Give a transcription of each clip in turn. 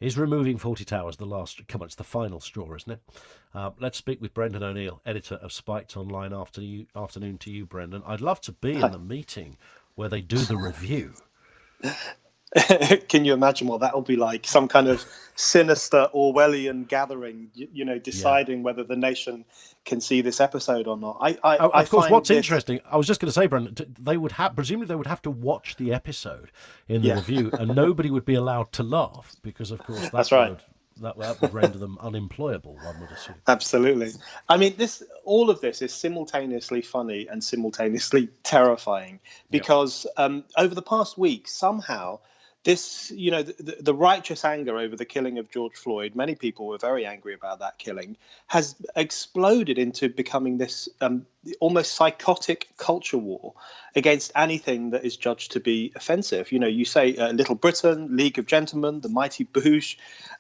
Is removing Fawlty Towers the last? Come on, it's the final straw, isn't it? Let's speak with Brendan O'Neill, editor of Spiked Online. Afternoon to you, Brendan. I'd love to be in the meeting where they do the review. Can you imagine what that'll be like? Some kind of sinister Orwellian gathering, deciding whether the nation can see this episode or not. Of course, what's interesting, I was just going to say, Brendan, presumably they would have to watch the episode in the review, and nobody would be allowed to laugh because, of course, that's right. That would render them unemployable, one would assume. Absolutely. I mean, all of this is simultaneously funny and simultaneously terrifying because over the past week, somehow, this, the righteous anger over the killing of George Floyd, many people were very angry about that killing, has exploded into becoming this almost psychotic culture war against anything that is judged to be offensive. You say Little Britain, League of Gentlemen, The Mighty Boosh,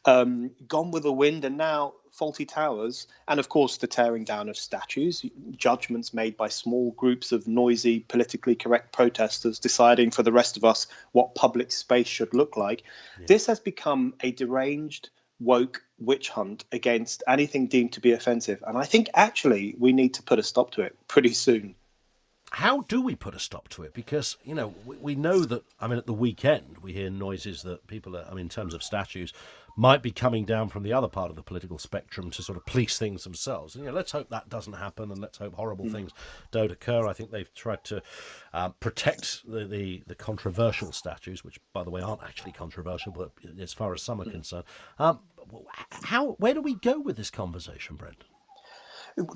Gone with the Wind, and now Fawlty Towers, and of course the tearing down of statues, judgments made by small groups of noisy, politically correct protesters deciding for the rest of us what public space should look like. Yeah. This has become a deranged, woke witch hunt against anything deemed to be offensive. And I think actually we need to put a stop to it pretty soon. How do we put a stop to it? Because, we know that, at the weekend, we hear noises that people are, in terms of statues, might be coming down from the other part of the political spectrum to sort of police things themselves. And, let's hope that doesn't happen, and let's hope horrible things don't occur. I think they've tried to protect the controversial statues, which, by the way, aren't actually controversial, but as far as some are concerned. Where do we go with this conversation, Brendan?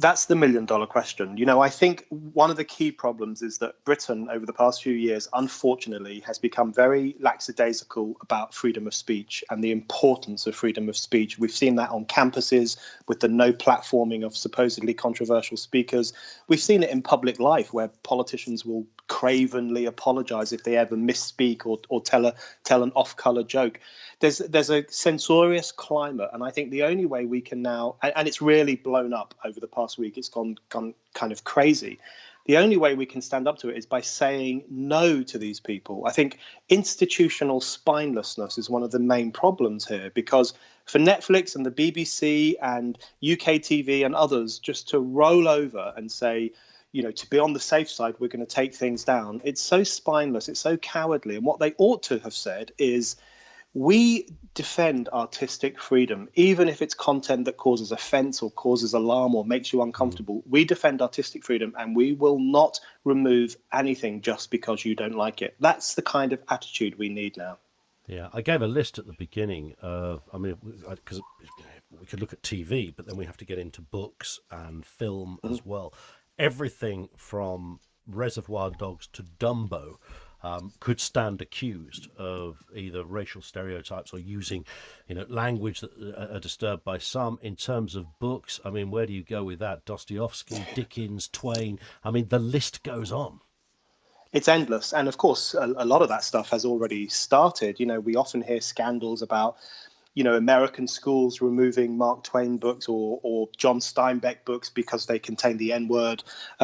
That's the million-dollar question. I think one of the key problems is that Britain, over the past few years, unfortunately, has become very lackadaisical about freedom of speech and the importance of freedom of speech. We've seen that on campuses with the no platforming of supposedly controversial speakers. We've seen it in public life where politicians will cravenly apologise if they ever misspeak or tell an off-colour joke. There's a censorious climate, and I think the only way we can now, and it's really blown up over the past week, it's gone kind of crazy. The only way we can stand up to it is by saying no to these people. I think institutional spinelessness is one of the main problems here, because for Netflix and the BBC and UK TV and others just to roll over and say, to be on the safe side, we're going to take things down. It's so spineless. It's so cowardly. And what they ought to have said is, we defend artistic freedom, even if it's content that causes offence or causes alarm or makes you uncomfortable. We defend artistic freedom, and we will not remove anything just because you don't like it. That's the kind of attitude we need now. Yeah, I gave a list at the beginning of, because we could look at TV, but then we have to get into books and film as well. Everything from Reservoir Dogs to Dumbo could stand accused of either racial stereotypes or using, language that are disturbed by some. In terms of books, where do you go with that? Dostoevsky, Dickens, Twain. The list goes on. It's endless. And of course, a lot of that stuff has already started. We often hear scandals about American schools removing Mark Twain books or John Steinbeck books because they contain the N-word.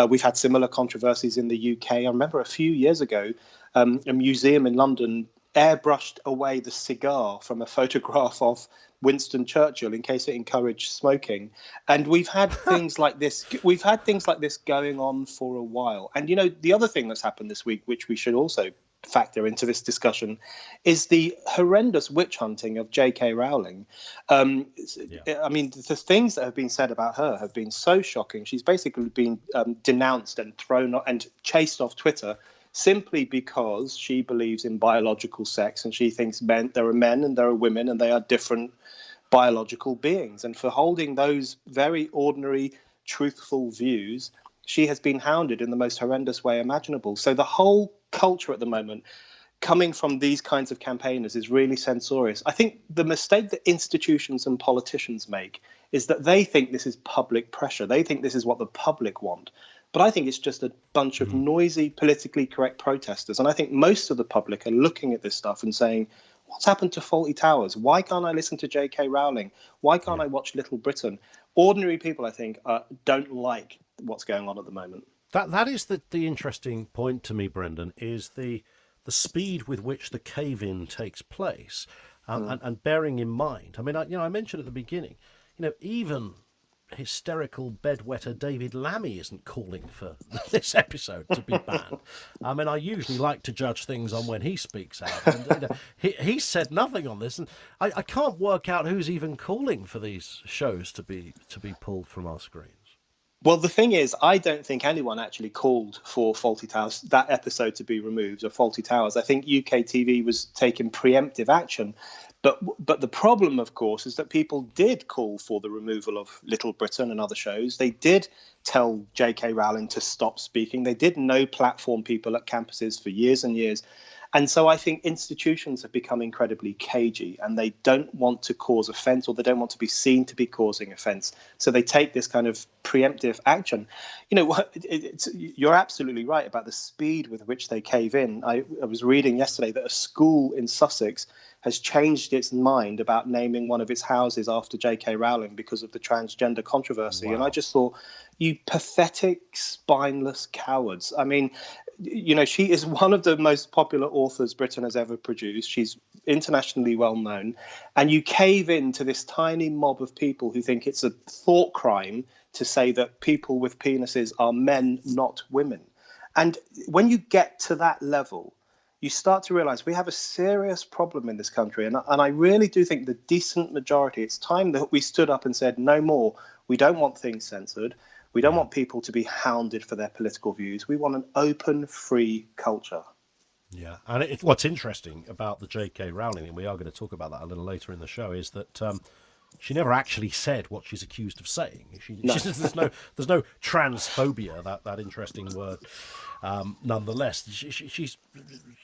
We've had similar controversies in the UK. I remember a few years ago, a museum in London airbrushed away the cigar from a photograph of Winston Churchill in case it encouraged smoking. And we've had things like this. We've had things like this going on for a while. And, the other thing that's happened this week, which we should also factor into this discussion, is the horrendous witch hunting of JK Rowling. The things that have been said about her have been so shocking. She's basically been denounced and thrown and chased off Twitter simply because she believes in biological sex, and she thinks there are men and there are women and they are different biological beings. And for holding those very ordinary, truthful views, she has been hounded in the most horrendous way imaginable. So the whole culture at the moment, coming from these kinds of campaigners, is really censorious. I think the mistake that institutions and politicians make is that they think this is public pressure. They think this is what the public want. But I think it's just a bunch of noisy, politically correct protesters. And I think most of the public are looking at this stuff and saying, what's happened to Fawlty Towers? Why can't I listen to JK Rowling? Why can't I watch Little Britain? Ordinary people, I think, don't like what's going on at the moment. That is the interesting point to me, Brendan, is the speed with which the cave-in takes place. and bearing in mind, I mean, I mentioned at the beginning, even hysterical bedwetter David Lammy isn't calling for this episode to be banned. I mean, I usually like to judge things on when he speaks out, and he said nothing on this, and I can't work out who's even calling for these shows to be pulled from our screens. Well, the thing is, I don't think anyone actually called for Fawlty Towers, that episode, to be removed, of Fawlty Towers. I think UK TV was taking preemptive action. But the problem, of course, is that people did call for the removal of Little Britain and other shows. They did tell JK Rowling to stop speaking. They did no platform people at campuses for years and years. And so I think institutions have become incredibly cagey, and they don't want to cause offence, or they don't want to be seen to be causing offence. So they take this kind of preemptive action. You're absolutely right about the speed with which they cave in. I was reading yesterday that a school in Sussex has changed its mind about naming one of its houses after JK Rowling because of the transgender controversy. Wow. And I just thought, you pathetic, spineless cowards. I mean, she is one of the most popular authors Britain has ever produced. She's internationally well known. And you cave in to this tiny mob of people who think it's a thought crime to say that people with penises are men, not women. And when you get to that level, you start to realize we have a serious problem in this country. And I really do think the decent majority, it's time that we stood up and said, no more. We don't want things censored. We don't want people to be hounded for their political views. We want an open, free culture. Yeah, and what's interesting about the JK Rowling, and we are going to talk about that a little later in the show, is that she never actually said what she's accused of saying. There's no transphobia, that interesting word. Nonetheless,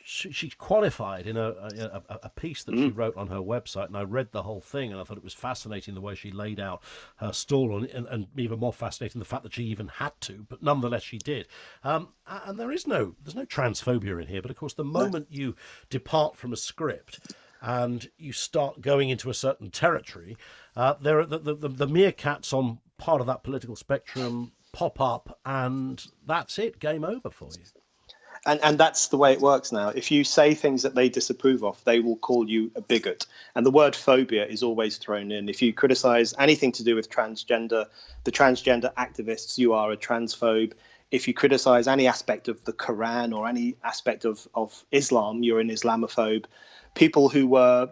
she's qualified in a piece that she wrote on her website, and I read the whole thing, and I thought it was fascinating the way she laid out her stall, and even more fascinating the fact that she even had to, but nonetheless she did. And there's no transphobia in here, but of course the moment you depart from a script and you start going into a certain territory, there are the meerkats on part of that political spectrum pop up, and that's it, game over for you. And that's the way it works now. If you say things that they disapprove of, they will call you a bigot. And the word phobia is always thrown in. If you criticize anything to do with the transgender activists, you are a transphobe. If you criticize any aspect of the Quran or any aspect of Islam, you're an Islamophobe. People who were,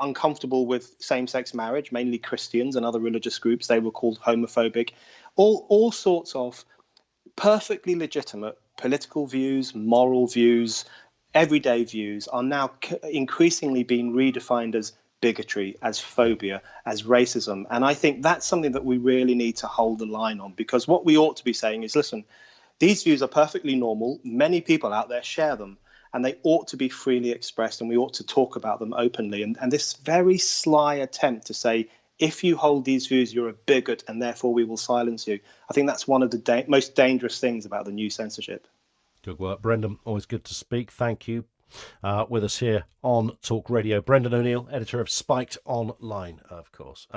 uncomfortable with same-sex marriage, mainly Christians and other religious groups, they were called homophobic. All sorts of perfectly legitimate political views, moral views, everyday views are now increasingly being redefined as bigotry, as phobia, as racism. And I think that's something that we really need to hold the line on, because what we ought to be saying is, listen, these views are perfectly normal. Many people out there share them, and they ought to be freely expressed, and we ought to talk about them openly. And this very sly attempt to say, if you hold these views, you're a bigot, and therefore we will silence you. I think that's one of the most dangerous things about the new censorship. Good work, Brendan. Always good to speak. Thank you. With us here on Talk Radio, Brendan O'Neill, editor of Spiked Online, of course.